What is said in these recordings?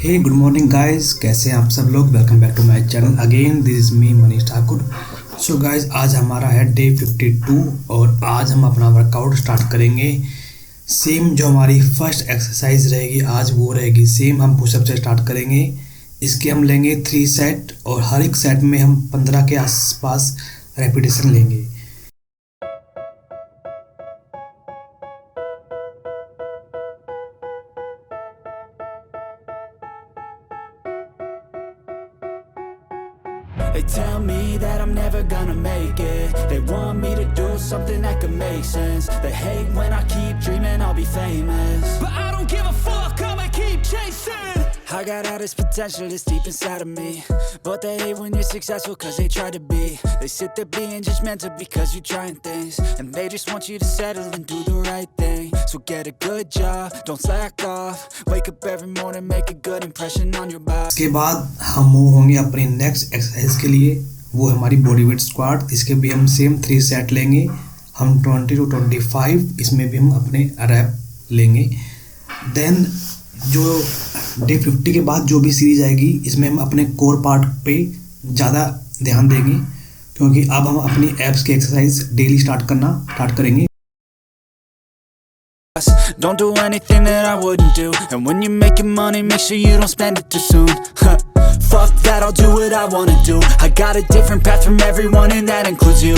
हे good morning guys, कैसे हैं आप सब लोग। Welcome back to my channel again. This is me Manish Thakur. So guys, आज हमारा है डे 52 और आज हम अपना वर्कआउट स्टार्ट करेंगे। सेम जो हमारी फर्स्ट एक्सरसाइज रहेगी आज वो रहेगी सेम। हम पुशअप से स्टार्ट करेंगे। इसके हम लेंगे 3 सेट और हर एक सेट में हम 15 के आसपास रेपिटेशन लेंगे। They tell me that I'm never gonna make it. They want me to do something that could make sense. They hate when I keep dreaming I'll be famous, but I don't give a fuck, I'ma keep chasing. I got all this potential that's deep inside of me, but they hate when you're successful cause they try to be. They sit there being judgmental because you're trying things, and they just want you to settle and do the right thing. So get a good job, don't slack off. Wake up every morning, make a good impression on your body. इसके बाद हम move होंगे अपनी next exercise के लिए, वो है हमारी बॉडी वेट स्क्वाट। इसके भी हम सेम 3 सेट लेंगे। हम 20 to 25 इसमें भी हम अपने रैप लेंगे। देन जो डे 50 के बाद जो भी सीरीज आएगी इसमें हम अपने कोर पार्ट पे ज़्यादा ध्यान देंगे, क्योंकि अब हम अपनी एब्स की एक्सरसाइज डेली स्टार्ट करेंगे। Don't do anything that I wouldn't do, and when you're making money, make sure you don't spend it too soon. Fuck that, I'll do what I wanna do. I got a different path from everyone, and that includes you.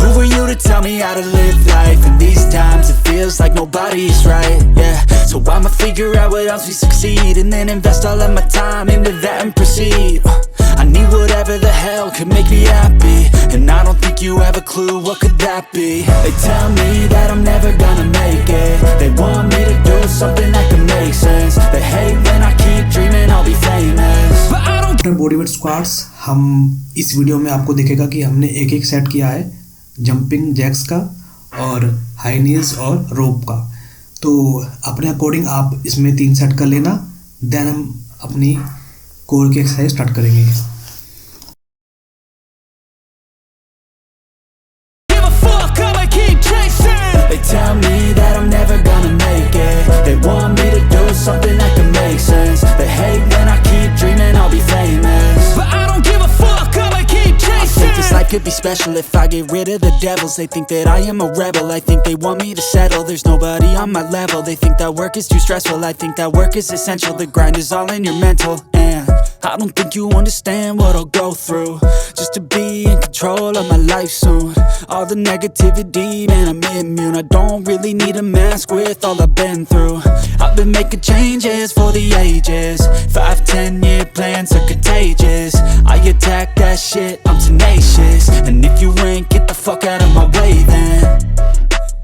Who are you to tell me how to live life? In these times it feels like nobody's right, yeah. So I'ma figure out what else we succeed, and then invest all of my time into that and proceed. I need whatever the hell could make me happy, and I don't think you have a clue what could that be. They tell me that I'm never gonna make it. They want me to do something that could make sense. They hate when I keep dreaming I'll be famous, but I don't. Body weight squats हम इस video में आपको दिखेगा कि हमने एक set किया है जंपिंग जैक्स का और हाई नीज और रोप का। तो अपने अकॉर्डिंग आप इसमें 3 सेट कर लेना। देन हम अपनी कोर की एक्सरसाइज स्टार्ट करेंगे। They tell me that I'm never gonna make it. They want me to do something that can make sense. They hate when I keep dreaming I'll be famous, but I don't give a fuck, I'ma keep chasing. I think this life could be special if I get rid of the devils. They think that I am a rebel, I think they want me to settle. There's nobody on my level. They think that work is too stressful, I think that work is essential. The grind is all in your mental, and I don't think you understand what I'll go through just to be in control of my life soon. All the negativity, man, I'm immune. I don't really need a mask with all I've been through. I've been making changes for the ages. 5-10 year plans are contagious. I attack that shit, I'm tenacious. And if you ain't, get the fuck out of my way then.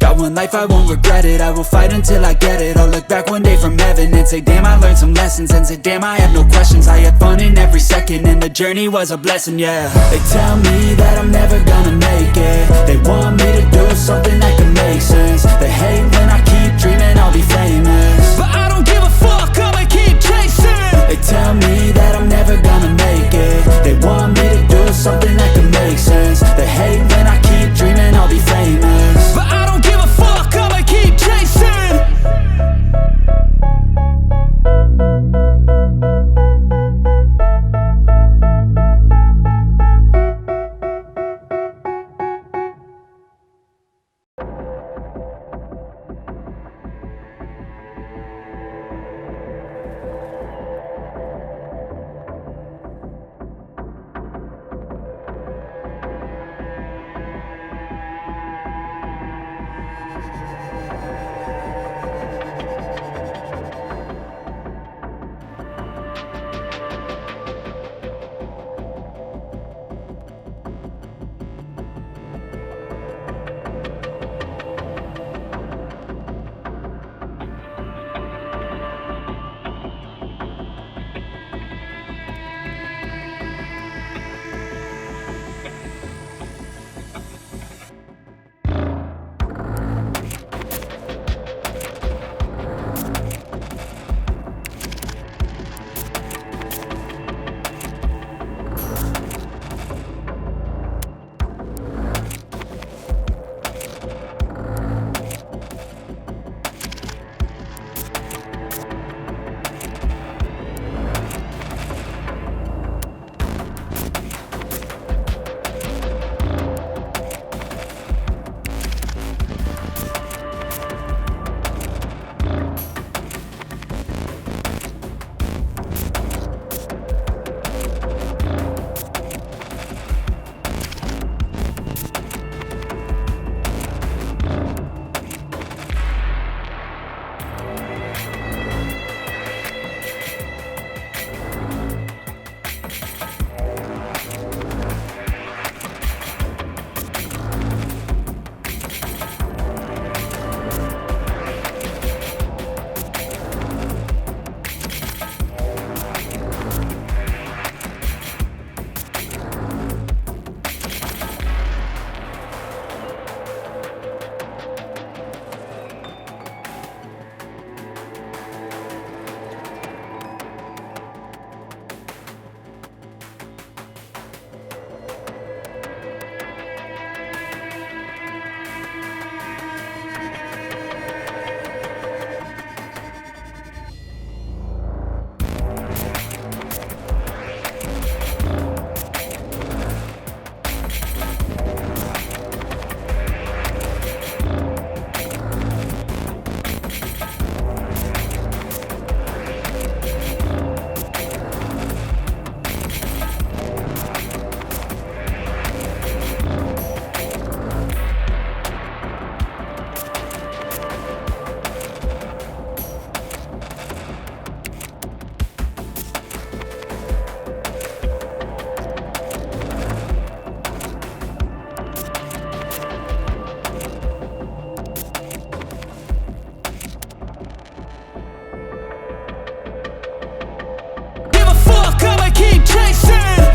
Got one life, I won't regret it. I will fight until I get it. I'll look back one day from heaven and say damn, I learned some lessons. And say damn, I have no questions. I had fun in every second, and the journey was a blessing, yeah. They tell me that I'm never gonna make it. They want me to do something that can make sense. They hate when I keep dreaming I'll be famous, but I don't give a fuck, I'ma keep chasing. They tell me that I'm never gonna make it. They want me to do something that can make sense. They hate when I keep dreaming I'll be famous, but I don't give a fuck, I'ma keep chasing.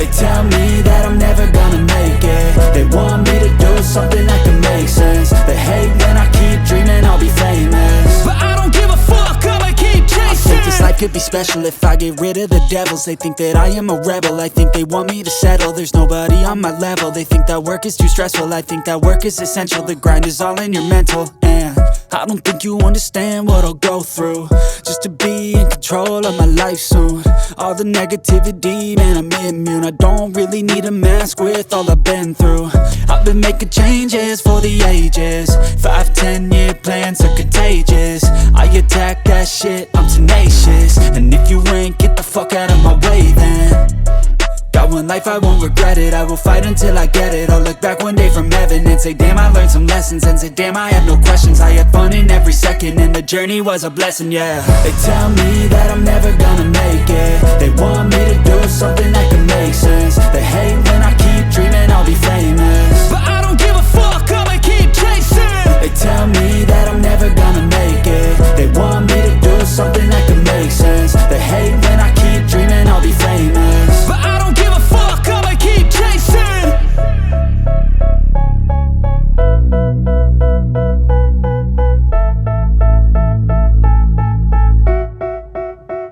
They tell me that I'm never gonna make it. They want me to do something that can make sense. They hate when I keep dreaming I'll be famous, but I don't give a fuck, I'ma keep chasing. I think this life could be special if I get rid of the devils. They think that I am a rebel, I think they want me to settle. There's nobody on my level. They think that work is too stressful, I think that work is essential. The grind is all in your mental, and I don't think you understand what I'll go through just to be in control of my life soon. All the negativity, man, I'm immune. I don't really need a mask with all I've been through. I've been making changes for the ages. 5-10 year plans are contagious. I attack that shit, I'm tenacious. And if you ain't, get the fuck out of my way then. Got one life, I won't regret it. I will fight until I get it. I'll look back one day from heaven and say, damn, I learned some lessons. And say, damn, I had no questions. I had fun in every second, and the journey was a blessing, yeah. They tell me that I'm never gonna make it. They want me to do something that can make sense. They hate when I keep dreaming I'll be famous, but I don't give a fuck, I'ma keep chasing. They tell me that I'm never gonna make it. They want me to do something that can make sense. They hate when I keep dreaming I'll be famous, but I don't give a fuck, I'ma keep chasing.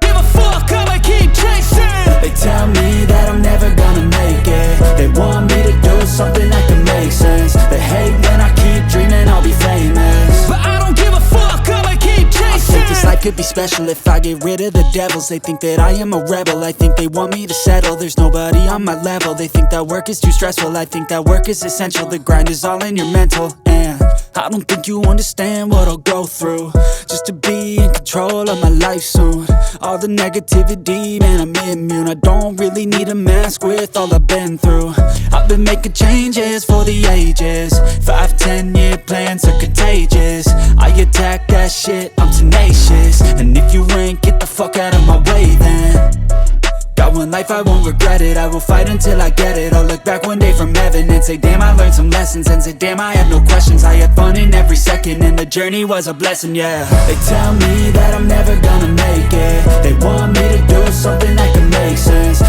Give a fuck, I'ma keep chasing. They tell me that I'm never gonna make it. They want me to do something that can make sense. They hate when I keep dreaming I'll be famous, but I don't give a fuck, I'ma keep chasing. I think this life could be special if I get rid of the devils. They think that I am a rebel, I think they want me to settle. There's nobody on my level. They think that work is too stressful, I think that work is essential. The grind is all in your mental, and I don't think you understand what I'll go through just to be in control of my life soon. All the negativity, man, I'm immune. I don't really need a mask with all I've been through. I've been making changes for the ages. 5-10 year plans are contagious. I attack that shit, I'm tenacious. And if you ain't, get the fuck out of my way then. Got one life, I won't regret it. I will fight until I get it. I'll look back one day from heaven and say, damn, I learned some lessons. And say, damn, I had no questions. I had fun in every second, and the journey was a blessing, yeah. They tell me that I'm never gonna make it. They want me to do something that can make sense.